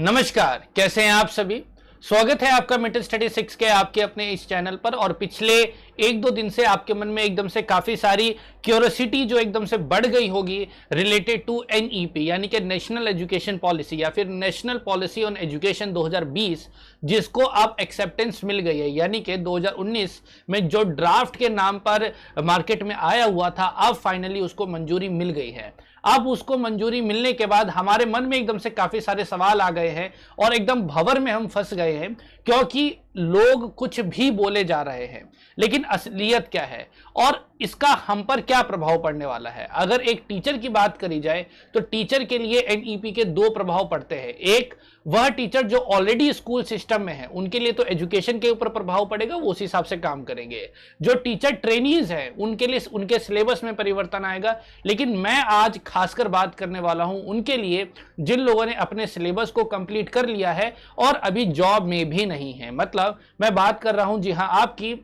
नमस्कार, कैसे हैं आप सभी। स्वागत है आपका मेंटल स्टडी 6 के आपके अपने इस चैनल पर। और पिछले एक दो दिन से आपके मन में एकदम से काफी सारी क्यूरियोसिटी जो एकदम से बढ़ गई होगी रिलेटेड टू एनईपी यानी कि नेशनल एजुकेशन पॉलिसी या फिर नेशनल पॉलिसी ऑन एजुकेशन 2020, जिसको अब एक्सेप्टेंस मिल गई है। यानी कि 2019 में जो ड्राफ्ट के नाम पर मार्केट में आया हुआ था, अब फाइनली उसको मंजूरी मिल गई है। अब उसको मंजूरी मिलने के बाद हमारे मन में एकदम से काफी सारे सवाल आ गए हैं और एकदम भंवर में हम फंस गए हैं, क्योंकि लोग कुछ भी बोले जा रहे हैं, लेकिन असलियत क्या है और इसका हम पर क्या प्रभाव पड़ने वाला है। अगर एक टीचर की बात करी जाए तो टीचर के लिए एनईपी के दो प्रभाव पड़ते हैं। एक, वह टीचर जो ऑलरेडी स्कूल सिस्टम में है उनके लिए तो एजुकेशन के ऊपर प्रभाव पड़ेगा, वो उस हिसाब से काम करेंगे। जो टीचर ट्रेनीज हैं उनके लिए उनके सिलेबस में परिवर्तन आएगा। लेकिन मैं आज खासकर बात करने वाला हूं उनके लिए जिन लोगों ने अपने सिलेबस को कंप्लीट कर लिया है और अभी जॉब में भी नहीं है। मतलब मैं बात कर रहा हूं, जी हां, आपकी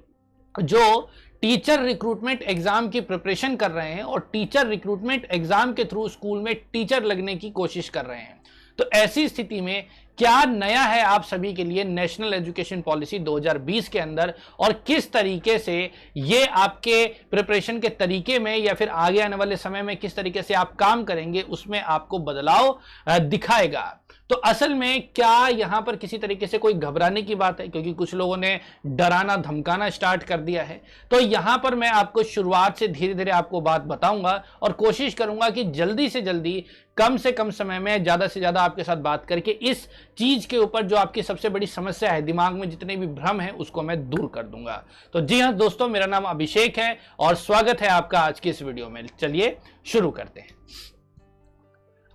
जो टीचर रिक्रूटमेंट एग्जाम की प्रिपरेशन कर रहे हैं और टीचर रिक्रूटमेंट एग्जाम के थ्रू स्कूल में टीचर लगने की कोशिश कर रहे हैं। तो ऐसी स्थिति में क्या नया है आप सभी के लिए नेशनल एजुकेशन पॉलिसी 2020 के अंदर, और किस तरीके से ये आपके प्रिपरेशन के तरीके में या फिर आगे आने वाले समय में किस तरीके से आप काम करेंगे, उसमें आपको बदलाव दिखाएगा। तो असल में क्या यहां पर किसी तरीके से कोई घबराने की बात है, क्योंकि कुछ लोगों ने डराना धमकाना स्टार्ट कर दिया है। तो यहां पर मैं आपको शुरुआत से धीरे धीरे आपको बात बताऊंगा और कोशिश करूंगा कि जल्दी से जल्दी कम से कम समय में ज्यादा से ज्यादा आपके साथ बात करके इस चीज के ऊपर जो आपकी सबसे बड़ी समस्या है, दिमाग में जितने भी भ्रम है, उसको मैं दूर कर दूंगा। तो जी हां दोस्तों, मेरा नाम अभिषेक है और स्वागत है आपका आज की इस वीडियो में। चलिए शुरू करते हैं।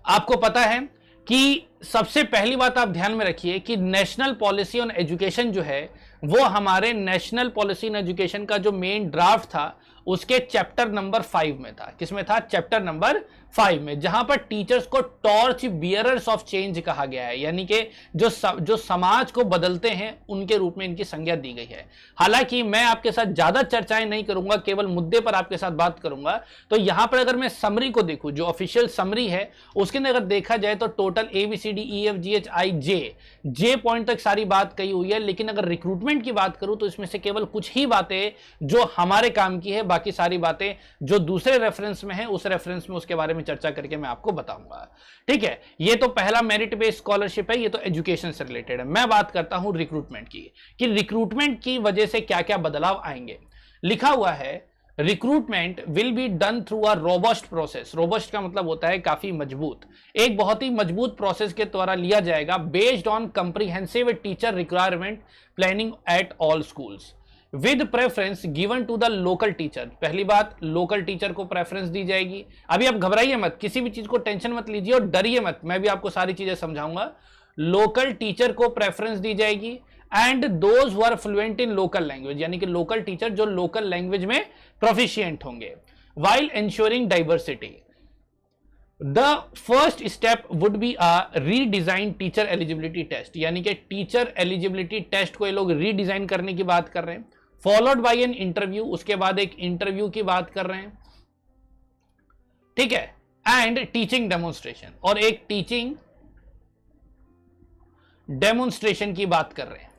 आपको पता है कि सबसे पहली बात आप ध्यान में रखिए कि नेशनल पॉलिसी ऑन एजुकेशन जो है वो हमारे नेशनल पॉलिसी ऑन एजुकेशन का जो मेन ड्राफ्ट था उसके चैप्टर नंबर 5 में था। किसमें था? चैप्टर नंबर 5 में, जहां पर टीचर्स को टॉर्च बियरर्स ऑफ चेंज कहा गया है, यानी कि जो समाज को बदलते हैं उनके रूप में इनकी संज्ञा दी गई है। हालांकि मैं आपके साथ ज्यादा चर्चाएं नहीं करूंगा, केवल मुद्दे पर आपके साथ बात करूंगा। तो यहां पर अगर मैं समरी को देखूं, जो ऑफिशियल समरी है उसके अंदर अगर देखा जाए तो टोटल ABCDEFGHIJ जे पॉइंट तक सारी बात कही हुई है। लेकिन अगर रिक्रूटमेंट की बात करूं तो इसमें से केवल कुछ ही बातें जो हमारे काम की है, बाकी सारी बातें जो दूसरे रेफरेंस में है उस रेफरेंस में उसके बारे में चर्चा करके मैं आपको बताऊंगा। ठीक है, ये तो पहला मेरिट बेस्ड स्कॉलरशिप है, ये तो एजुकेशन से रिलेटेड है। मैं बात करता हूं रिक्रूटमेंट की, कि रिक्रूटमेंट की वजह से क्या क्या बदलाव आएंगे। लिखा हुआ है recruitment will be done through a robust process. Robust का मतलब होता है काफी मजबूत, एक बहुत ही मजबूत प्रोसेस के द्वारा लिया जाएगा, based on comprehensive teacher requirement planning at all schools with preference given to the local teacher. पहली बात, लोकल टीचर को प्रेफरेंस दी जाएगी। अभी आप घबराइए मत, किसी भी चीज को टेंशन मत लीजिए और डरिए मत, मैं भी आपको सारी चीजें समझाऊंगा। लोकल टीचर को प्रेफरेंस दी जाएगी and those who are fluent in local language, यानी कि लोकल टीचर जो लोकल लैंग्वेज में प्रोफिशिएंट होंगे, while ensuring diversity. The first step would be a redesigned teacher eligibility test, यानी कि टीचर एलिजिबिलिटी टेस्ट को ये लोग रीडिजाइन करने की बात कर रहे हैं, फॉलोड बाय एन इंटरव्यू, उसके बाद एक इंटरव्यू की बात कर रहे हैं। ठीक है, एंड टीचिंग डेमोन्स्ट्रेशन, और एक टीचिंग डेमोन्स्ट्रेशन की बात कर रहे हैं।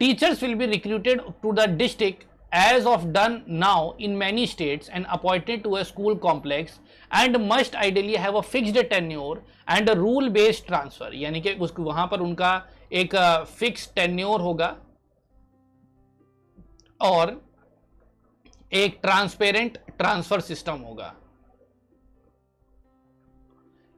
Teachers will be recruited to the district as of done now in many states and appointed to a school complex and must ideally have a fixed tenure and a rule based transfer, यानी कि उसको वहां पर उनका एक fix tenure होगा और एक ट्रांसपेरेंट ट्रांसफर सिस्टम होगा,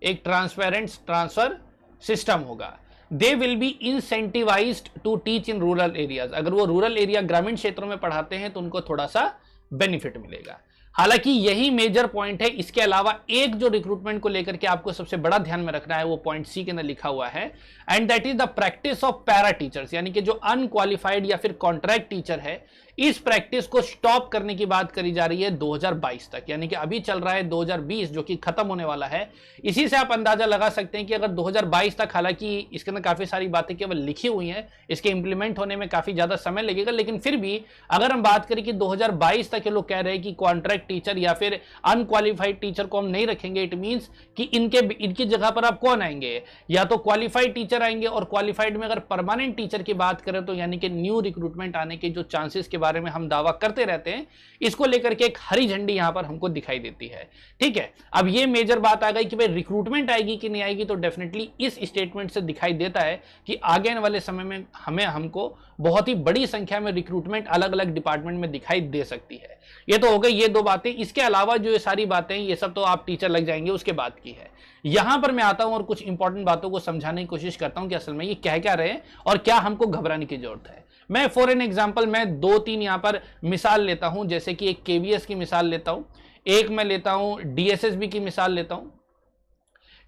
एक ट्रांसपेरेंट ट्रांसफर सिस्टम होगा। They will be incentivized to teach in rural areas, अगर वो रूरल एरिया ग्रामीण क्षेत्रों में पढ़ाते हैं तो उनको थोड़ा सा बेनिफिट मिलेगा। हालांकि यही मेजर पॉइंट है। इसके अलावा एक जो रिक्रूटमेंट को लेकर के आपको सबसे बड़ा ध्यान में रखना है वो पॉइंट सी के अंदर लिखा हुआ है, and that is the practice of para teachers, यानी कि जो अनक्वालिफाइड या फिर कॉन्ट्रैक्ट टीचर है, इस प्रैक्टिस को स्टॉप करने की बात करी जा रही है 2022 तक, यानी कि अभी चल रहा है 2020 जो कि खत्म होने वाला है। इसी से आप अंदाजा लगा सकते हैं कि अगर 2022 तक, हालांकि इसके अंदर काफी सारी बातें केवल लिखी हुई हैं, इसके इंप्लीमेंट होने में काफी ज्यादा समय लगेगा, लेकिन फिर भी अगर हम बात करें कि 2022 तक ये लोग कह रहे हैं कि कॉन्ट्रैक्ट टीचर या फिर अनक्वालिफाइड टीचर को हम नहीं रखेंगे। इट मींस कि इनकी जगह पर आप कौन आएंगे, या तो क्वालिफाइड टीचर आएंगे, और क्वालिफाइड में अगर परमानेंट टीचर की बात करें तो यानी कि न्यू रिक्रूटमेंट आने के जो चांसेस के बारे में हम दावा करते रहते हैं, इसको लेकर के एक हरी झंडी यहां पर हमको दिखाई देती है। ठीक है, अब ये मेजर बात आ गई कि भाई रिक्रूटमेंट आएगी कि नहीं आएगी, तो डेफिनेटली इस स्टेटमेंट से दिखाई देता है कि आगे आने वाले समय में हमको बहुत ही बड़ी संख्या में रिक्रूटमेंट अलग अलग डिपार्टमेंट में दिखाई दे सकती है। ये तो हो गई ये दो बातें। इसके अलावा जो ये सारी बातें, ये सब तो आप टीचर लग जाएंगे उसके बाद की है। यहां पर मैं आता हूं और कुछ इंपॉर्टेंट बातों को समझाने की कोशिश करता हूं कि असल में ये कह क्या रहे हैं और क्या हमको घबराने की जरूरत है। मैं फॉर एन एग्जाम्पल मैं 2-3 यहां पर मिसाल लेता हूं, जैसे कि एक केवीएस की मिसाल लेता हूं, एक मैं लेता हूं डीएसएसबी की मिसाल लेता हूं,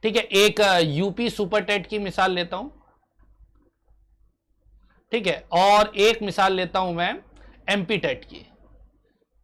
ठीक है, एक यूपी सुपर टेट की मिसाल लेता हूं, ठीक है, और एक मिसाल लेता हूं मैं एमपी टेट की।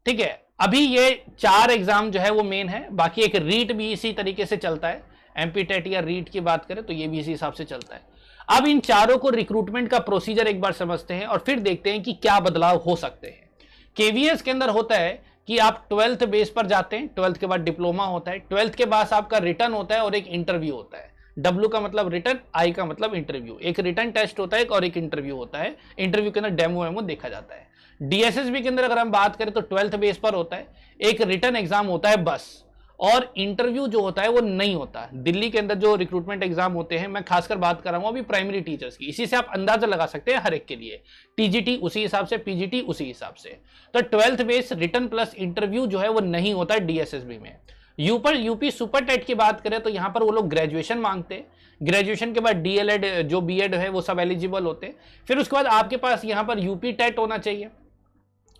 ठीक है, अभी ये 4 एग्जाम जो है वो मेन है, बाकी एक रीट भी इसी तरीके से चलता है। एमपी टेट या रीट की बात करें तो ये भी इसी हिसाब से चलता है। अब इन चारों को रिक्रूटमेंट का प्रोसीजर एक बार समझते हैं और फिर देखते हैं कि क्या बदलाव हो सकते हैं। केवीएस के अंदर होता है कि आप 12th बेस पर जाते हैं, 12th के बाद डिप्लोमा होता है, 12th के बाद आपका रिटर्न होता है और एक इंटरव्यू होता है। W का मतलब रिटर्न, I का मतलब इंटरव्यू। एक रिटर्न टेस्ट होता है और एक इंटरव्यू होता है। इंटरव्यू के अंदर डेमो वेमो देखा जाता है। डीएसएसबी के अंदर अगर हम बात करें तो 12th बेस पर होता है, एक रिटर्न एग्जाम होता है बस, और इंटरव्यू जो होता है वो नहीं होता। दिल्ली के अंदर जो रिक्रूटमेंट एग्जाम होते हैं, मैं खासकर बात कर रहा हूं अभी प्राइमरी टीचर्स की, इसी से आप अंदाजा लगा सकते हैं हर एक के लिए। टीजीटी उसी हिसाब से, पीजीटी उसी हिसाब से। तो 12th base return plus interview जो है वो नहीं होता है डीएसएसबी में। यूपी सुपर टेट की बात करें तो यहां पर वो लोग ग्रेजुएशन मांगते हैं, ग्रेजुएशन के बाद डीएलएड जो बीएड है वो सब एलिजिबल होते हैं। फिर उसके बाद आपके पास यहां पर यूपी टेट होना चाहिए,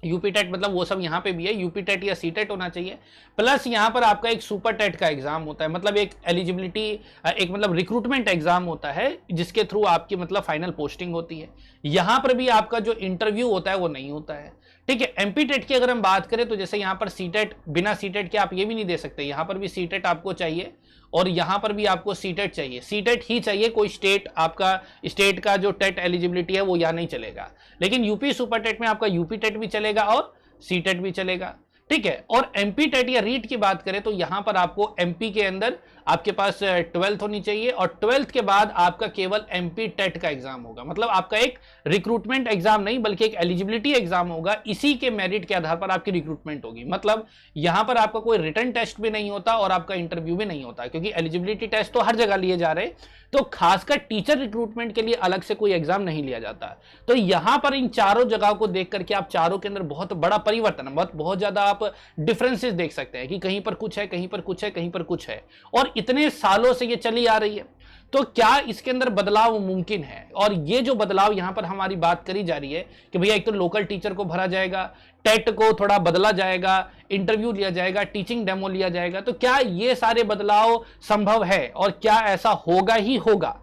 यूपी टेट मतलब वो सब यहाँ पे भी है, यूपी टेट या सी टेट होना चाहिए, प्लस यहाँ पर आपका एक सुपर टेट का एग्जाम होता है, मतलब एक एलिजिबिलिटी, एक मतलब रिक्रूटमेंट एग्जाम होता है जिसके थ्रू आपकी मतलब फाइनल पोस्टिंग होती है। यहाँ पर भी आपका जो इंटरव्यू होता है वो नहीं होता है। ठीक है, एमपी टेट की अगर हम बात करें तो जैसे यहाँ पर सी टेट, बिना सी टेट के आप ये भी नहीं दे सकते, यहाँ पर भी सी टेट आपको चाहिए और यहां पर भी आपको सी टेट चाहिए, सी टेट ही चाहिए, कोई स्टेट आपका स्टेट का जो टेट एलिजिबिलिटी है वो यहां नहीं चलेगा। लेकिन यूपी सुपर टेट में आपका यूपी टेट भी चलेगा और सी टेट भी चलेगा। ठीक है, और एमपी टेट या रीट की बात करें तो यहां पर आपको एमपी के अंदर आपके पास 12th होनी चाहिए और 12th के बाद आपका केवल एमपी टेट का एग्जाम होगा। मतलब आपका एक रिक्रूटमेंट एग्जाम नहीं बल्कि एक एलिजिबिलिटी एग्जाम होगा, इसी के मेरिट के आधार पर आपकी रिक्रूटमेंट होगी। मतलब यहां पर आपका कोई रिटन टेस्ट भी नहीं होता और आपका इंटरव्यू भी नहीं होता, क्योंकि एलिजिबिलिटी टेस्ट तो हर जगह लिए जा रहे, तो खासकर टीचर रिक्रूटमेंट के लिए अलग से कोई एग्जाम नहीं लिया जाता। तो यहां पर इन चारों जगहों को देख करके आप चारों के अंदर बहुत बड़ा परिवर्तन, बहुत ज्यादा आप डिफरेंसेस देख सकते हैं कि कहीं पर कुछ है, कहीं पर कुछ है, कहीं पर कुछ है, और इतने सालों से ये चली आ रही है। तो क्या इसके अंदर बदलाव मुमकिन है? और ये जो बदलाव यहां पर हमारी बात करी जा रही है कि भैया एक तो लोकल टीचर को भरा जाएगा, टेट को थोड़ा बदला जाएगा, इंटरव्यू लिया जाएगा, टीचिंग डेमो लिया जाएगा, तो क्या ये सारे बदलाव संभव है और क्या ऐसा होगा ही होगा?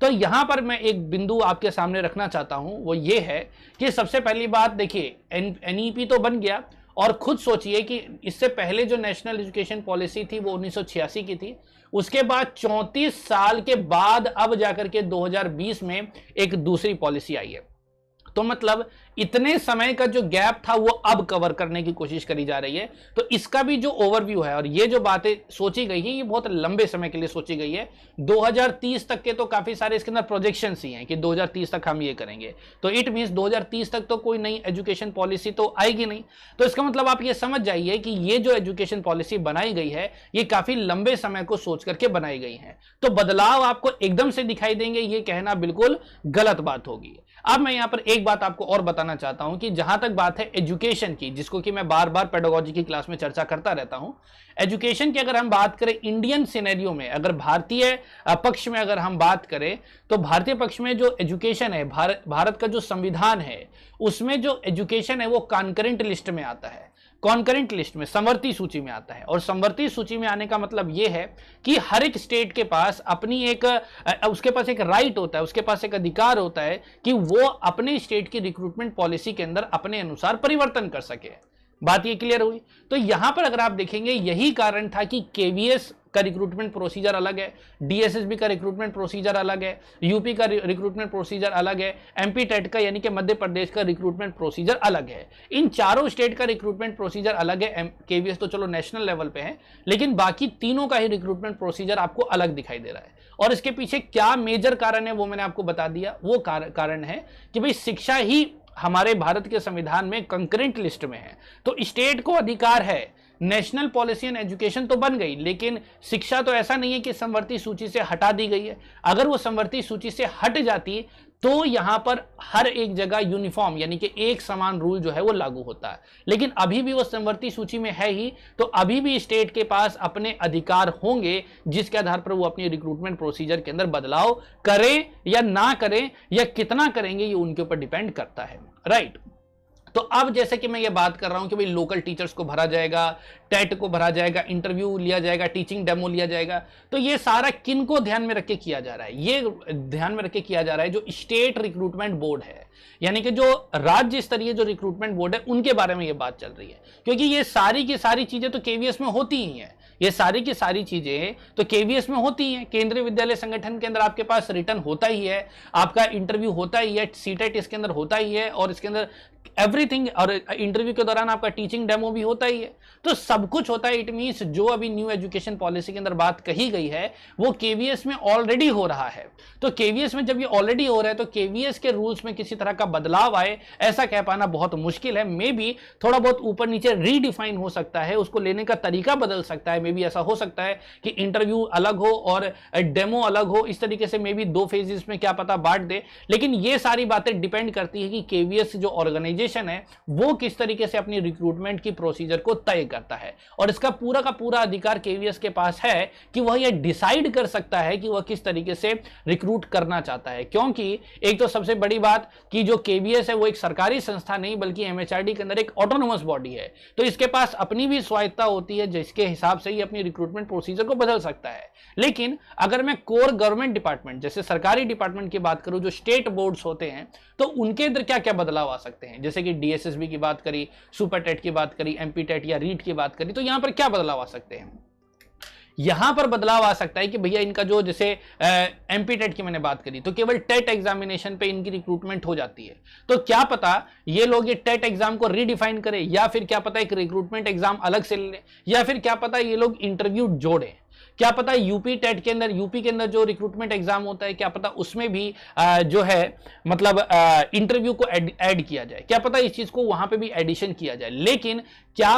तो यहां पर मैं एक बिंदु आपके सामने रखना चाहता हूं, वो ये है कि सबसे पहली बात देखिए, एनईपी तो बन गया, और खुद सोचिए कि इससे पहले जो नेशनल एजुकेशन पॉलिसी थी वो 1986 की थी, उसके बाद 34 साल के बाद अब जाकर के 2020 में एक दूसरी पॉलिसी आई है। तो मतलब इतने समय का जो गैप था वो अब कवर करने की कोशिश करी जा रही है। तो इसका भी जो ओवरव्यू है और ये जो बातें सोची गई है ये बहुत लंबे समय के लिए सोची गई है। 2030 तक के तो काफी सारे इसके अंदर प्रोजेक्शंस ही हैं कि 2030 तक हम ये करेंगे, तो इट मींस 2030 तक तो कोई नई एजुकेशन पॉलिसी तो आएगी नहीं। तो इसका मतलब आप ये समझ जाइए कि ये जो एजुकेशन पॉलिसी बनाई गई है ये काफी लंबे समय को सोच करके बनाई गई है। तो बदलाव आपको एकदम से दिखाई देंगे ये कहना बिल्कुल गलत बात होगी। अब मैं यहां पर एक बात आपको और बताना चाहता हूं कि जहां तक बात है एजुकेशन की, जिसको कि मैं बार बार पेडागोजी की क्लास में चर्चा करता रहता हूं, एजुकेशन की अगर हम बात करें इंडियन सिनेरियो में, अगर भारतीय पक्ष में अगर हम बात करें तो भारतीय पक्ष में जो एजुकेशन है, भारत का जो संविधान है उसमें जो एजुकेशन है वो कॉन्करेंट लिस्ट में आता है, कॉन्करेंट लिस्ट में, समवर्ती सूची में आता है। और समवर्ती सूची में आने का मतलब यह है कि हर एक स्टेट के पास अपनी एक उसके पास एक राइट होता है, उसके पास एक अधिकार होता है कि वो अपने स्टेट की रिक्रूटमेंट पॉलिसी के अंदर अपने अनुसार परिवर्तन कर सके। बात ये क्लियर हुई? तो यहां पर अगर आप देखेंगे यही कारण था कि केवीएस का रिक्रूटमेंट प्रोसीजर अलग है, डीएसएसबी का रिक्रूटमेंट प्रोसीजर अलग है, यूपी का रिक्रूटमेंट प्रोसीजर अलग है, एमपी टेट का यानी कि मध्य प्रदेश का रिक्रूटमेंट प्रोसीजर अलग है। इन चारों स्टेट का रिक्रूटमेंट प्रोसीजर अलग है। केवीएस तो चलो नेशनल लेवल पे है, लेकिन बाकी तीनों का ही रिक्रूटमेंट प्रोसीजर आपको अलग दिखाई दे रहा है। और इसके पीछे क्या मेजर कारण है वो मैंने आपको बता दिया। वो कारण है कि भाई शिक्षा ही हमारे भारत के संविधान में कंकरेंट लिस्ट में है, तो स्टेट को अधिकार है। नेशनल पॉलिसी एंड एजुकेशन तो बन गई, लेकिन शिक्षा तो ऐसा नहीं है कि समवर्ती सूची से हटा दी गई है। अगर वो समवर्ती सूची से हट जाती तो यहां पर हर एक जगह यूनिफॉर्म यानी कि एक समान रूल जो है वो लागू होता है, लेकिन अभी भी वो समवर्ती सूची में है ही, तो अभी भी स्टेट के पास अपने अधिकार होंगे जिसके आधार पर वो अपनी रिक्रूटमेंट प्रोसीजर के अंदर बदलाव करें या ना करें, या कितना करेंगे ये उनके ऊपर डिपेंड करता है, राइट। तो अब जैसे कि मैं ये बात कर रहा हूं कि भाई लोकल टीचर्स को भरा जाएगा, टेट को भरा जाएगा, इंटरव्यू लिया जाएगा, टीचिंग डेमो लिया जाएगा, तो ये सारा किन को ध्यान में रख के किया जा रहा है? ये ध्यान में रख के किया जा रहा है जो स्टेट रिक्रूटमेंट बोर्ड है, यानी कि जो राज्य स्तरीय जो रिक्रूटमेंट बोर्ड है उनके बारे में ये बात चल रही है। क्योंकि ये सारी की सारी चीजें तो केवीएस में होती ही हैं, ये सारी की सारी चीजें तो केवीएस में होती हैं। केंद्रीय विद्यालय संगठन के अंदर आपके पास रिटर्न होता ही है, आपका इंटरव्यू होता ही है, सीटेट इसके अंदर होता ही है, और इसके अंदर एवरीथिंग, और इंटरव्यू के दौरान आपका टीचिंग डेमो भी होता ही है, तो सब कुछ होता है। इट मींस जो अभी न्यू एजुकेशन पॉलिसी के अंदर बात कही गई है वो केवीएस में ऑलरेडी हो रहा है। तो केवीएस में जब ये ऑलरेडी हो रहा है तो केवीएस के रूल्स में किसी तरह का बदलाव आए ऐसा कह पाना बहुत मुश्किल है। मे बी थोड़ा बहुत ऊपर नीचे रीडिफाइन हो सकता है, उसको लेने का तरीका बदल सकता है। मे बी ऐसा हो सकता है कि इंटरव्यू अलग हो और डेमो अलग हो, इस तरीके से मे बी 2 फेजेस में क्या पता बांट दे। लेकिन ये सारी बातें डिपेंड करती है कि केवीएस जो ऑर्गेनाइजेशन है वो किस तरीके से अपनी रिक्रूटमेंट की प्रोसीजर को तय करता है, और इसका पूरा का पूरा अधिकार केवीएस के पास है कि वह यह डिसाइड कर सकता है कि वह किस तरीके से रिक्रूट करना चाहता है। क्योंकि एक तो सबसे बड़ी बात कि जो केवीएस है वो एक सरकारी संस्था नहीं बल्कि एमएचआरडी के अंदर एक ऑटोनोमस बॉडी है, तो इसके पास अपनी भी स्वायत्ता होती है जिसके हिसाब से ही अपनी रिक्रूटमेंट प्रोसीजर को बदल सकता है। लेकिन अगर मैं कोर गवर्नमेंट डिपार्टमेंट जैसे सरकारी डिपार्टमेंट की बात करूं, जो स्टेट बोर्ड्स होते हैं, तो उनके अंदर क्या क्या बदलाव आ सकते हैं? जैसे कि डीएसएसबी की बात करी, सुपर टेट की बात करी, एमपी टेट या रीट की बात करी, तो यहां पर क्या बदलाव आ सकते हैं? यहां पर बदलाव आ सकता है कि भैया इनका जो जैसे एमपी टेट की मैंने बात करी तो केवल टेट एग्जामिनेशन पे इनकी रिक्रूटमेंट हो जाती है, तो क्या पता ये लोग ये टेट एग्जाम को रीडिफाइन करें, या फिर क्या पता एक रिक्रूटमेंट एग्जाम अलग से ले, या फिर क्या पता ये लोग इंटरव्यू जोड़े, क्या पता यूपी टेट के अंदर, यूपी के अंदर जो रिक्रूटमेंट एग्जाम होता है क्या पता उसमें भी जो है मतलब इंटरव्यू को ऐड किया जाए, क्या पता इस चीज को वहां पे भी एडिशन किया जाए। लेकिन क्या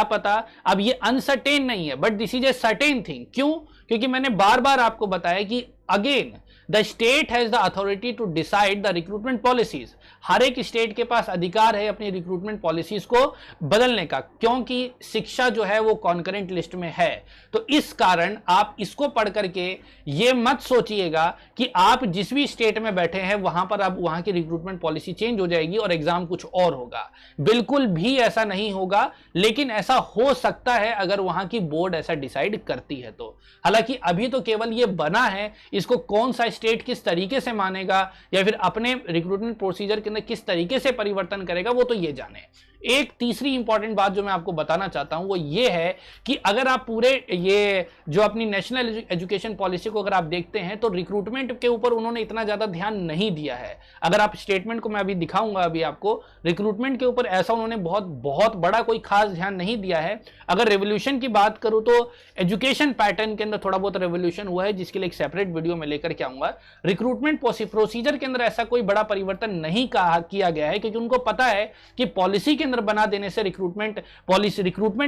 पता अब ये अनसर्टेन नहीं है, but this is a certain thing. क्यों? क्योंकि मैंने बार बार आपको बताया कि again the state has the authority to decide the recruitment policies. हर एक स्टेट के पास अधिकार है अपनी रिक्रूटमेंट पॉलिसीज को बदलने का, क्योंकि शिक्षा जो है वो कॉन्करेंट लिस्ट में है। तो इस कारण आप इसको पढ़ करके ये मत सोचिएगा कि आप जिस भी स्टेट में बैठे हैं वहां पर अब वहां की रिक्रूटमेंट पॉलिसी चेंज हो जाएगी और एग्जाम कुछ और होगा। बिल्कुल भी ऐसा नहीं होगा, लेकिन ऐसा हो सकता है अगर वहां की बोर्ड ऐसा डिसाइड करती है तो। हालांकि अभी तो केवल ये बना है, इसको कौन सा स्टेट किस तरीके से मानेगा या फिर अपने रिक्रूटमेंट प्रोसीजर के अंदर किस तरीके से परिवर्तन करेगा वो तो ये जाने। एक तीसरी इंपॉर्टेंट बात जो मैं आपको बताना चाहता हूं वो ये है कि अगर आप पूरे ये जो अपनी नेशनल एजुकेशन पॉलिसी को अगर आप देखते हैं तो रिक्रूटमेंट के ऊपर उन्होंने इतना ज्यादा ध्यान नहीं दिया है। अगर आप स्टेटमेंट को मैं अभी दिखाऊंगा अभी आपको, रिक्रूटमेंट के ऊपर ऐसा उन्होंने बहुत बड़ा कोई खास ध्यान नहीं दिया है। अगर रेवोल्यूशन की बात करूं तो एजुकेशन पैटर्न के अंदर थोड़ा बहुत रेवोल्यूशन हुआ है, जिसके लिए एक सेपरेट वीडियो में लेकर के आऊंगा। रिक्रूटमेंट प्रोसीजर के अंदर ऐसा कोई बड़ा परिवर्तन नहीं किया गया है, क्योंकि उनको पता है कि पॉलिसी के अंदर बना देने से रिक्रूटमेंट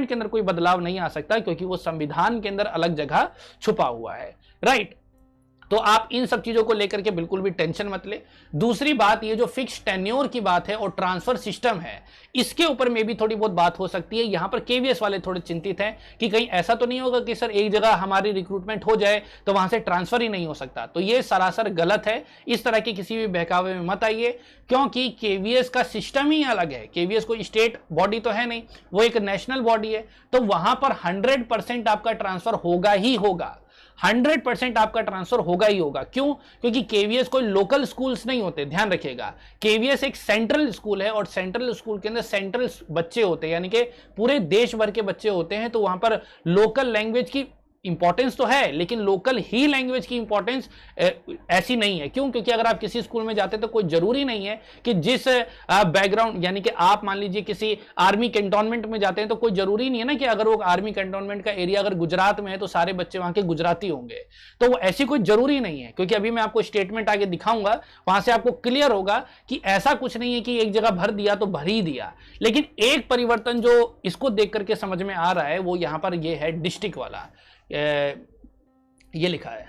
के अंदर कोई बदलाव नहीं आ सकता, क्योंकि वो संविधान के अंदर अलग जगह छुपा हुआ है, राइट। तो आप इन सब चीजों को लेकर के बिल्कुल भी टेंशन मत ले। दूसरी बात ये जो फिक्स टेन्योर की बात है और ट्रांसफर सिस्टम है, इसके ऊपर में भी थोड़ी बहुत बात हो सकती है। यहां पर केवीएस वाले थोड़े चिंतित हैं कि कहीं ऐसा तो नहीं होगा कि सर एक जगह हमारी रिक्रूटमेंट हो जाए तो वहां से ट्रांसफर ही नहीं हो सकता। तो ये सरासर गलत है, इस तरह के किसी भी बहकावे में मत आइए, क्योंकि केवीएस का सिस्टम ही अलग है। केवीएस कोई स्टेट बॉडी तो है नहीं, वो एक नेशनल बॉडी है, तो वहां पर 100% आपका ट्रांसफर होगा ही होगा। 100% आपका ट्रांसफर होगा ही होगा। क्यों? क्योंकि केवीएस कोई लोकल स्कूल्स नहीं होते, ध्यान रखिएगा। केवीएस एक सेंट्रल स्कूल है और सेंट्रल स्कूल के अंदर सेंट्रल बच्चे होते हैं, यानी कि पूरे देश भर के बच्चे होते हैं। तो वहां पर लोकल लैंग्वेज की इंपॉर्टेंस तो है, लेकिन लोकल ही लैंग्वेज की इंपॉर्टेंस ऐसी नहीं है। क्यों? क्योंकि अगर आप किसी स्कूल में जाते तो कोई जरूरी नहीं है कि जिस बैकग्राउंड, यानी कि आप मान लीजिए किसी आर्मी कैंटोनमेंट में जाते हैं तो कोई जरूरी नहीं है ना कि अगर वो आर्मी कैंटोनमेंट का एरिया अगर गुजरात में है तो सारे बच्चे वहां के गुजराती होंगे। तो वो ऐसी कोई जरूरी नहीं है, क्योंकि अभी मैं आपको स्टेटमेंट आगे दिखाऊंगा, वहां से आपको क्लियर होगा कि ऐसा कुछ नहीं है कि एक जगह भर दिया तो भर ही दिया। लेकिन एक परिवर्तन जो इसको देख करके समझ में आ रहा है वो यहां पर ये है डिस्ट्रिक्ट वाला। ये लिखा है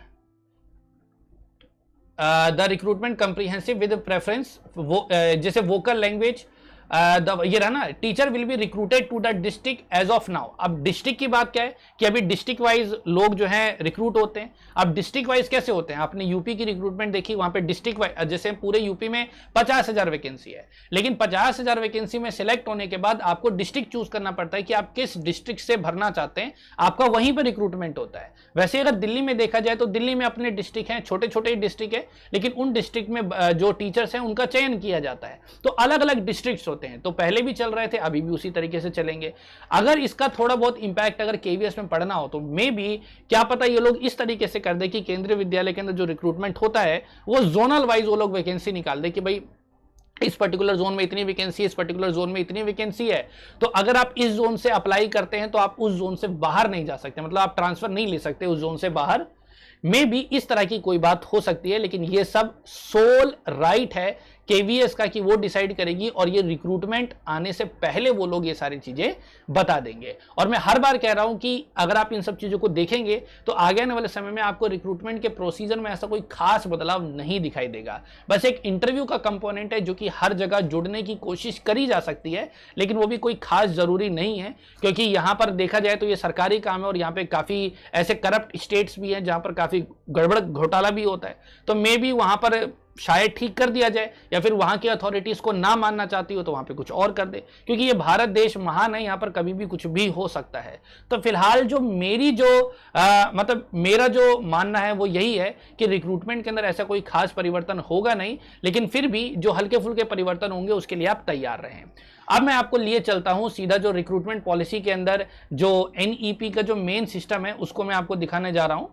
the recruitment comprehensive with preference, जैसे वोकल लैंग्वेज, ये रहा ना, teacher will be recruited to the district as of now. अब डिस्ट्रिक्ट की बात क्या है कि अभी डिस्ट्रिक्ट वाइज लोग जो हैं रिक्रूट होते हैं। अब डिस्ट्रिक्ट वाइज कैसे होते हैं? आपने यूपी की रिक्रूटमेंट देखी, वहां पे डिस्ट्रिक्ट वाइज, जैसे पूरे यूपी में 50,000 वैकेंसी है, लेकिन 50,000 वैकेंसी में सिलेक्ट होने के बाद आपको डिस्ट्रिक्ट चूज करना पड़ता है कि आप किस डिस्ट्रिक्ट से भरना चाहते हैं, आपका वहीं पर रिक्रूटमेंट होता है। वैसे अगर दिल्ली में देखा जाए तो दिल्ली में अपने डिस्ट्रिक्ट हैं, छोटे छोटे डिस्ट्रिक्ट है, लेकिन उन डिस्ट्रिक्ट में जो टीचर्स हैं उनका चयन किया जाता है। तो अलग अलग डिस्ट्रिक्ट होते हैं, तो पहले भी चल रहे थे, अभी भी उसी तरीके से चलेंगे। अगर इसका थोड़ा बहुत इंपैक्ट अगर केवीएस में पढ़ना हो तो मे बी क्या पता ये लोग इस तरीके से कर दे कि केंद्रीय विद्यालय के अंदर जो रिक्रूटमेंट होता है वो जोनल वाइज वो लोग वैकेंसी निकाल दे कि भाई इस पर्टिकुलर जोन में इतनी वैकेंसी है, इस पर्टिकुलर जोन में इतनी वैकेंसी है, तो अगर आप इस जोन से अप्लाई करते हैं तो आप उस जोन से बाहर नहीं जा सकते, मतलब आप ट्रांसफर नहीं ले सकते उस जोन से बाहर। मे भी इस तरह की कोई बात हो सकती है, लेकिन ये सब सोल राइट है केवीएस का कि वो डिसाइड करेगी, और ये रिक्रूटमेंट आने से पहले वो लोग ये सारी चीजें बता देंगे। और मैं हर बार कह रहा हूं कि अगर आप इन सब चीजों को देखेंगे तो आगे आने वाले समय में आपको रिक्रूटमेंट के प्रोसीजर में ऐसा कोई खास बदलाव नहीं दिखाई देगा। बस एक इंटरव्यू का कंपोनेंट है जो कि हर जगह जुड़ने की कोशिश करी जा सकती है, लेकिन वो भी कोई खास जरूरी नहीं है, क्योंकि यहां पर देखा जाए तो ये सरकारी काम है और यहाँ पे काफी ऐसे करप्ट स्टेट्स भी हैं जहां पर काफी गड़बड़ घोटाला भी होता है। तो मे भी वहां पर शायद ठीक कर दिया जाए, या फिर वहां की अथॉरिटीज को ना मानना चाहती हो तो वहां पे कुछ और कर दे, क्योंकि ये भारत देश महान है, यहां पर कभी भी कुछ भी हो सकता है। तो फिलहाल जो मेरी जो मतलब मेरा जो मानना है वो यही है कि रिक्रूटमेंट के अंदर ऐसा कोई खास परिवर्तन होगा नहीं, लेकिन फिर भी जो हल्के फुल्के परिवर्तन होंगे उसके लिए आप तैयार रहें। अब मैं आपको लिए चलता हूं सीधा जो रिक्रूटमेंट पॉलिसी के अंदर जो एनईपी का जो मेन सिस्टम है उसको मैं आपको दिखाने जा रहा हूं।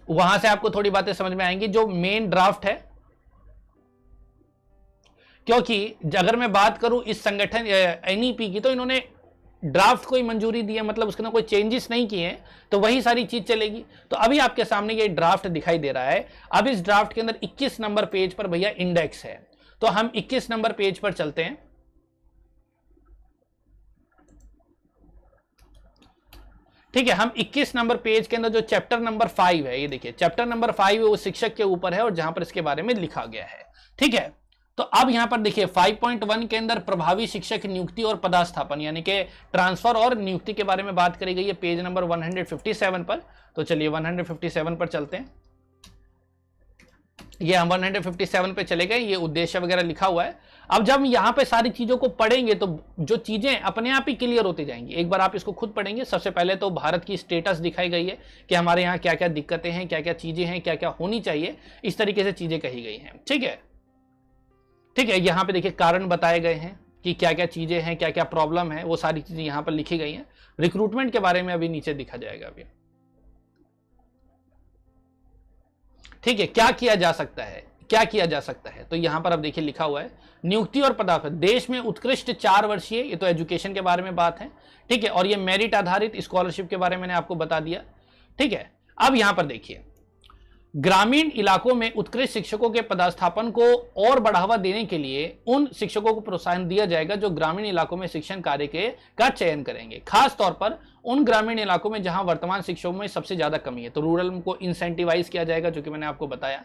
वहां से आपको थोड़ी बातें समझ में आएंगी। जो मेन ड्राफ्ट है, क्योंकि अगर मैं बात करूं इस संगठन एनईपी की, तो इन्होंने ड्राफ्ट को ही मंजूरी दी है, मतलब उसके अंदर कोई चेंजेस नहीं किए हैं, तो वही सारी चीज चलेगी। तो अभी आपके सामने ये ड्राफ्ट दिखाई दे रहा है। अब इस ड्राफ्ट के अंदर 21 नंबर पेज पर भैया इंडेक्स है, तो हम 21 नंबर पेज पर चलते हैं। ठीक है, हम 21 नंबर पेज के अंदर जो चैप्टर नंबर 5 है, ये देखिए चैप्टर नंबर 5 है, वो शिक्षक के ऊपर है और जहां पर इसके बारे में लिखा गया है। ठीक है, तो अब यहां पर देखिए 5.1 के अंदर प्रभावी शिक्षक नियुक्ति और पदस्थापन, यानी कि ट्रांसफर और नियुक्ति के बारे में बात करी गई है पेज नंबर 157 पर। तो चलिए 157 पर चलते हैं। ये हम 157 पे चले गए, ये उद्देश्य वगैरह लिखा हुआ है। अब जब यहां पे सारी चीजों को पढ़ेंगे तो जो चीजें अपने आप ही क्लियर होती जाएंगी। एक बार आप इसको खुद पढ़ेंगे। सबसे पहले तो भारत की स्टेटस दिखाई गई है कि हमारे यहाँ क्या क्या दिक्कतें हैं, क्या क्या चीजें हैं, क्या क्या होनी चाहिए, इस तरीके से चीजें कही गई हैं। ठीक है, ठीक है, यहाँ पे देखिए कारण बताए गए हैं कि क्या क्या चीजें हैं, क्या क्या प्रॉब्लम है, वो सारी चीजें यहाँ पर लिखी गई हैं। रिक्रूटमेंट के बारे में अभी नीचे दिखा जाएगा। अभी ठीक है, क्या किया जा सकता है, क्या किया जा सकता है, तो यहां पर अब देखिए लिखा हुआ है नियुक्ति और पदोन्नति देश में उत्कृष्ट 4 वर्षीय, ये तो एजुकेशन के बारे में बात है। ठीक है, और ये मेरिट आधारित स्कॉलरशिप के बारे में मैंने आपको बता दिया। ठीक है, अब यहां पर देखिए ग्रामीण इलाकों में उत्कृष्ट शिक्षकों के पदस्थापन को और बढ़ावा देने के लिए उन शिक्षकों को प्रोत्साहन दिया जाएगा जो ग्रामीण इलाकों में शिक्षण कार्य का चयन करेंगे, खास तौर पर उन ग्रामीण इलाकों में जहां वर्तमान शिक्षकों में सबसे ज्यादा कमी है। तो रूरल को इंसेंटिवाइज किया जाएगा, जो कि मैंने आपको बताया।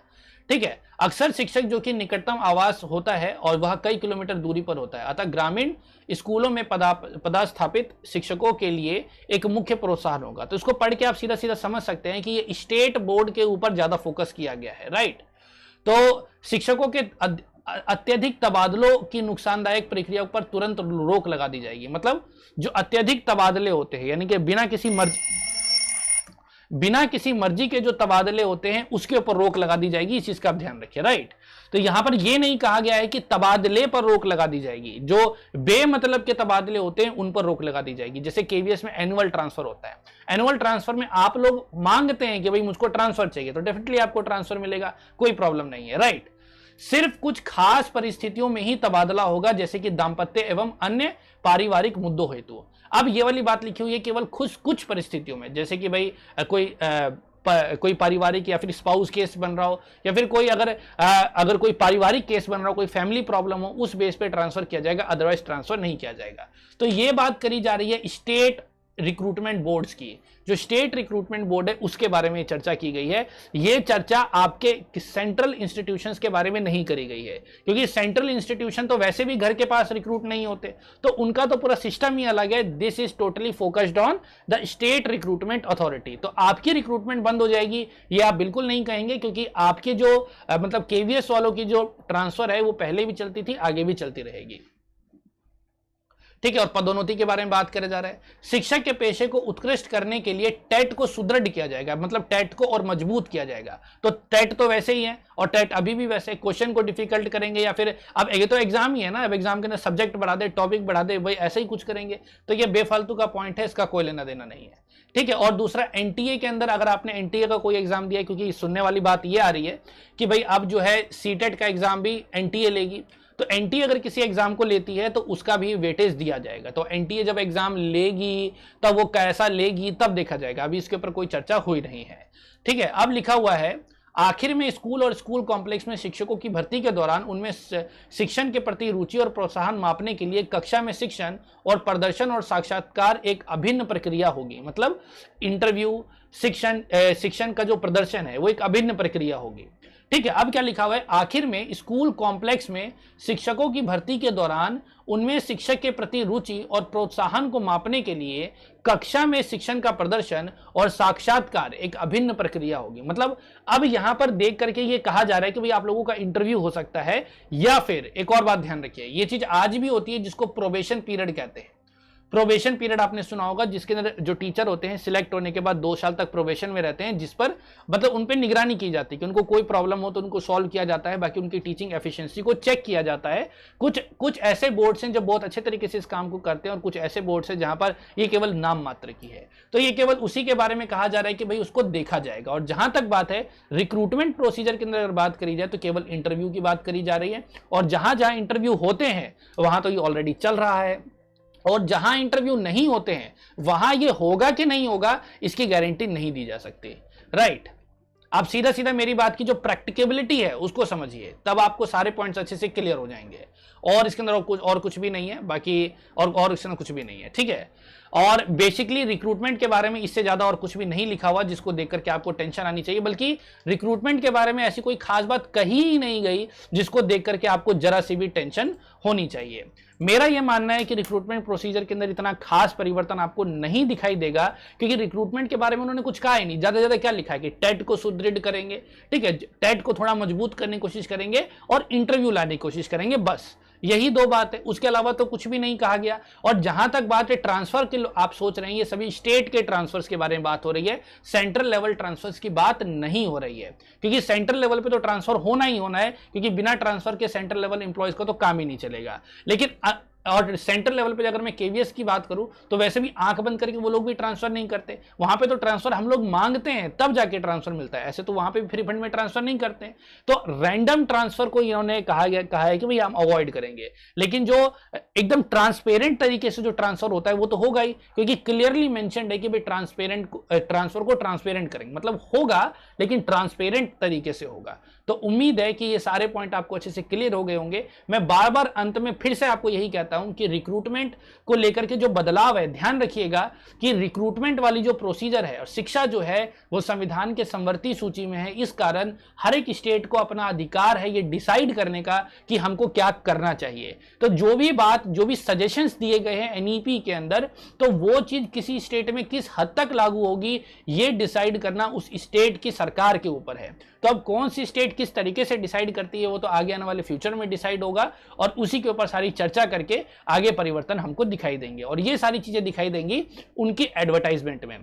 ठीक है, अक्सर शिक्षक जो कि निकटतम आवास होता है और वह कई किलोमीटर दूरी पर होता है, अतः ग्रामीण स्कूलों में पदस्थापित शिक्षकों के लिए एक मुख्य प्रोत्साहन होगा। तो इसको पढ़ के आप सीधा सीधा समझ सकते हैं कि ये स्टेट बोर्ड के ऊपर ज्यादा फोकस किया गया है। राइट, तो शिक्षकों के अत्यधिक तबादलों की नुकसानदायक प्रक्रिया पर तुरंत रोक लगा दी जाएगी। मतलब जो अत्यधिक तबादले होते हैं, यानी कि बिना किसी मर्जी के जो तबादले होते हैं उसके ऊपर रोक लगा दी जाएगी। इस चीज का आप ध्यान रखिए, राइट। तो यहां पर यह नहीं कहा गया है कि तबादले पर रोक लगा दी जाएगी, जो बेमतलब के तबादले होते हैं उन पर रोक लगा दी जाएगी। जैसे केवीएस में एनुअल ट्रांसफर होता है, एनुअल ट्रांसफर में आप लोग मांगते हैं कि भाई मुझको ट्रांसफर चाहिए, तो डेफिनेटली आपको ट्रांसफर मिलेगा, कोई प्रॉब्लम नहीं है, राइट। सिर्फ कुछ खास परिस्थितियों में ही तबादला होगा, जैसे कि दाम्पत्य एवं अन्य पारिवारिक मुद्दों हेतु। अब ये वाली बात लिखी हुई है केवल कुछ परिस्थितियों में, जैसे कि भाई कोई पारिवारिक या फिर स्पाउस केस बन रहा हो, या फिर कोई अगर कोई पारिवारिक केस बन रहा हो, कोई फैमिली प्रॉब्लम हो, उस बेस पे ट्रांसफर किया जाएगा, अदरवाइज ट्रांसफर नहीं किया जाएगा। तो ये बात करी जा रही है स्टेट रिक्रूटमेंट बोर्ड्स की। जो स्टेट रिक्रूटमेंट बोर्ड है उसके बारे में चर्चा की गई है। यह चर्चा आपके सेंट्रल इंस्टीट्यूशंस के बारे में नहीं करी गई है, क्योंकि सेंट्रल इंस्टीट्यूशन तो वैसे भी घर के पास रिक्रूट नहीं होते, तो उनका तो पूरा सिस्टम ही अलग है। This is totally focused on the state recruitment authority. तो आपकी रिक्रूटमेंट बंद हो जाएगी ये आप बिल्कुल नहीं कहेंगे, क्योंकि आपके जो मतलब केवीएस वालों की जो ट्रांसफर है वो पहले भी चलती थी, आगे भी चलती रहेगी, ठीक है। और पदोन्नति के बारे में बात करे जा रहा है। शिक्षक के पेशे को उत्कृष्ट करने के लिए टेट को सुदृढ़ किया जाएगा, मतलब टेट को और मजबूत किया जाएगा। तो टेट तो वैसे ही है और टेट अभी भी वैसे, क्वेश्चन को डिफिकल्ट करेंगे, या फिर अब ये तो एग्जाम ही है ना, अब एग्जाम के अंदर सब्जेक्ट बढ़ा दे, टॉपिक बढ़ा दे, वही ऐसे ही कुछ करेंगे। तो ये बेफालतू का पॉइंट है, इसका कोई लेना देना नहीं है, ठीक है। और दूसरा, एनटीए के अंदर अगर आपने एनटीए का कोई एग्जाम दिया है, क्योंकि सुनने वाली बात ये आ रही है कि भाई अब जो है सीटेट का एग्जाम भी एनटीए लेगी, तो एनटीए अगर किसी एग्जाम को लेती है तो उसका भी वेटेज दिया जाएगा। तो एनटीए जब एग्जाम लेगी तब वो कैसा लेगी तब देखा जाएगा, अभी इसके ऊपर कोई चर्चा हुई नहीं है, ठीक है। अब लिखा हुआ है आखिर में स्कूल और स्कूल कॉम्प्लेक्स में शिक्षकों की भर्ती के दौरान उनमें शिक्षण के प्रति रुचि और प्रोत्साहन मापने के लिए कक्षा में शिक्षण और प्रदर्शन और साक्षात्कार एक अभिन्न प्रक्रिया होगी। मतलब इंटरव्यू, शिक्षण का जो प्रदर्शन है वो एक अभिन्न प्रक्रिया होगी, ठीक है। अब क्या लिखा हुआ है, आखिर में स्कूल कॉम्प्लेक्स में शिक्षकों की भर्ती के दौरान उनमें शिक्षक के प्रति रुचि और प्रोत्साहन को मापने के लिए कक्षा में शिक्षण का प्रदर्शन और साक्षात्कार एक अभिन्न प्रक्रिया होगी। मतलब अब यहां पर देख करके ये कहा जा रहा है कि भाई आप लोगों का इंटरव्यू हो सकता है, या फिर एक और बात ध्यान रखिए, ये चीज आज भी होती है जिसको प्रोबेशन पीरियड कहते हैं। प्रोबेशन पीरियड आपने सुना होगा, जिसके अंदर जो टीचर होते हैं सिलेक्ट होने के बाद 2 साल तक प्रोबेशन में रहते हैं, जिस पर मतलब उन पर निगरानी की जाती है कि उनको कोई प्रॉब्लम हो तो उनको सॉल्व किया जाता है, बाकी उनकी टीचिंग एफिशिएंसी को चेक किया जाता है। कुछ ऐसे बोर्ड्स हैं जो बहुत अच्छे तरीके से इस काम को करते हैं, और कुछ ऐसे बोर्ड्स हैं जहां पर ये केवल नाम मात्र की है। तो ये केवल उसी के बारे में कहा जा रहा है कि भाई उसको देखा जाएगा। और जहां तक बात है रिक्रूटमेंट प्रोसीजर के अंदर अगर बात करी जाए तो केवल इंटरव्यू की बात करी जा रही है, और जहां जहां इंटरव्यू होते हैं वहां तो ये ऑलरेडी चल रहा है, और जहां इंटरव्यू नहीं होते हैं वहां ये होगा कि नहीं होगा इसकी गारंटी नहीं दी जा सकती, राइट। आप सीधा सीधा मेरी बात की जो प्रैक्टिकेबिलिटी है उसको समझिए, तब आपको सारे पॉइंट्स अच्छे से क्लियर हो जाएंगे। और इसके अंदर और कुछ भी नहीं है बाकी, और इसके अंदर कुछ भी नहीं है, ठीक है। और बेसिकली रिक्रूटमेंट के बारे में इससे ज्यादा और कुछ भी नहीं लिखा हुआ जिसको देख करके आपको टेंशन आनी चाहिए, बल्कि रिक्रूटमेंट के बारे में ऐसी कोई खास बात कही ही नहीं गई जिसको देख करके आपको जरा सी भी टेंशन होनी चाहिए। मेरा यह मानना है कि रिक्रूटमेंट प्रोसीजर के अंदर इतना खास परिवर्तन आपको नहीं दिखाई देगा, क्योंकि रिक्रूटमेंट के बारे में उन्होंने कुछ कहा ही नहीं। ज्यादा ज्यादा क्या लिखा है कि टेट को सुदृढ़ करेंगे, ठीक है, टेट को थोड़ा मजबूत करने की कोशिश करेंगे और इंटरव्यू लाने की कोशिश करेंगे, बस यही 2 बात है, उसके अलावा तो कुछ भी नहीं कहा गया। और जहां तक बात है ट्रांसफर के, आप सोच रहे हैं ये सभी स्टेट के ट्रांसफर्स के बारे में बात हो रही है, सेंट्रल लेवल ट्रांसफर्स की बात नहीं हो रही है, क्योंकि सेंट्रल लेवल पे तो ट्रांसफर होना ही होना है, क्योंकि बिना ट्रांसफर के सेंट्रल लेवल एम्प्लॉयज का तो काम ही नहीं चलेगा। लेकिन और सेंट्रल लेवल पे अगर मैं केवीएस की बात करूं तो वैसे भी आंख बंद करके वो लोग भी ट्रांसफर नहीं करते, वहां पे तो ट्रांसफर हम लोग मांगते हैं तब जाके ट्रांसफर मिलता है, ऐसे तो वहां पे फ्री फंड में ट्रांसफर नहीं करते हैं। तो रैंडम ट्रांसफर को इन्होंने कहा है कि भाई हम अवॉइड करेंगे, लेकिन जो एकदम ट्रांसपेरेंट तरीके से जो ट्रांसफर होता है वो तो होगा ही, क्योंकि क्लियरली मेंशन्ड है कि भाई ट्रांसफर को ट्रांसपेरेंट करेंगे, मतलब होगा लेकिन ट्रांसपेरेंट तरीके से होगा। तो उम्मीद है कि ये सारे पॉइंट आपको अच्छे से क्लियर हो गए होंगे। मैं बार बार अंत में फिर से आपको यही कहता हूं कि रिक्रूटमेंट को लेकर के जो बदलाव है, ध्यान रखिएगा कि रिक्रूटमेंट वाली जो प्रोसीजर है और शिक्षा जो है वो संविधान के संवर्ती सूची में है। इस कारण हर एक स्टेट को अपना अधिकार है ये डिसाइड करने का कि हमको क्या करना चाहिए। तो जो भी सजेशंस दिए गए हैं एनईपी के अंदर, तो वो चीज किसी स्टेट में किस हद तक लागू होगी ये डिसाइड करना उस स्टेट की सरकार के ऊपर है। तो अब कौन सी स्टेट किस तरीके से डिसाइड करती है वो तो आगे आने वाले फ्यूचर में डिसाइड होगा, और उसी के ऊपर सारी चर्चा करके आगे परिवर्तन हमको दिखाई देंगे, और ये सारी चीजें दिखाई देंगी उनकी एडवर्टाइजमेंट में।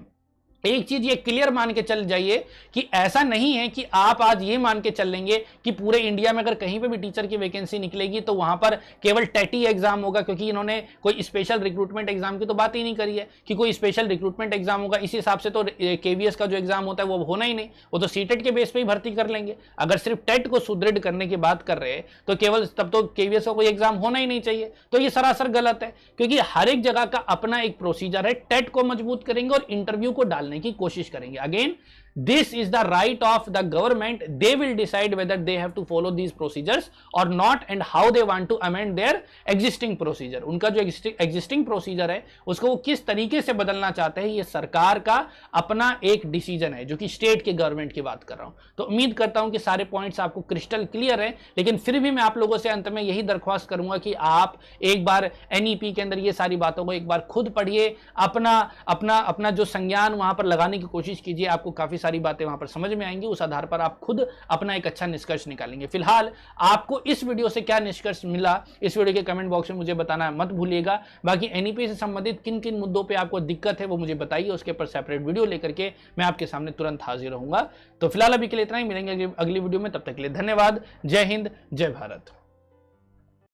एक चीज ये क्लियर मान के चल जाइए कि ऐसा नहीं है कि आप आज ये मान के चल लेंगे कि पूरे इंडिया में अगर कहीं पे भी टीचर की वैकेंसी निकलेगी तो वहां पर केवल टेट ही एग्जाम होगा, क्योंकि इन्होंने कोई स्पेशल रिक्रूटमेंट एग्जाम की तो बात ही नहीं करी है कि कोई स्पेशल रिक्रूटमेंट एग्जाम होगा। इस हिसाब से तो केवीएस का जो एग्जाम होता है वो होना ही नहीं, वो तो सीटेट के बेस पे ही भर्ती कर लेंगे। अगर सिर्फ टेट को सुदृढ़ करने की बात कर रहे हैं तो केवल तब तो केवीएस का कोई एग्जाम होना ही नहीं चाहिए। तो ये सरासर गलत है, क्योंकि हर एक जगह का अपना एक प्रोसीजर है। टेट को मजबूत करेंगे और इंटरव्यू को डालने की कोशिश करेंगे। Again, this is the right of the government. They will decide whether they have to follow these procedures or not and how they want to amend their existing procedure. उनका जो existing procedure है उसको वो किस तरीके से बदलना चाहते हैं, ये सरकार का अपना एक डिसीजन है, जो कि स्टेट के गवर्नमेंट की बात कर रहा हूं। तो उम्मीद करता हूं कि सारे पॉइंट्स आपको क्रिस्टल क्लियर है, लेकिन फिर भी मैं आप लोगों से अंत में यही दरख्वास्त करूंगा कि आप एक बार एनईपी के अंदर ये सारी बातों को एक बार खुद पढ़िए, अपना जो संज्ञान वहां पर लगाने की कोशिश कीजिए। आपको काफी सारी बातें वहां पर समझ में आएंगी, उस आधार पर आप खुद अपना एक अच्छा निष्कर्ष निकालेंगे। फिलहाल आपको इस वीडियो से क्या निष्कर्ष मिला, इस वीडियो के कमेंट बॉक्स में मुझे बताना मत भूलिएगा। बाकी एनईपी से संबंधित किन किन मुद्दों पे आपको दिक्कत है वो मुझे बताइए, उसके ऊपर सेपरेट वीडियो लेकर के मैं आपके सामने तुरंत हाजिर रहूंगा। तो फिलहाल अभी के लिए इतना ही, मिलेंगे अगली वीडियो में, तब तक के लिए धन्यवाद। जय हिंद, जय भारत।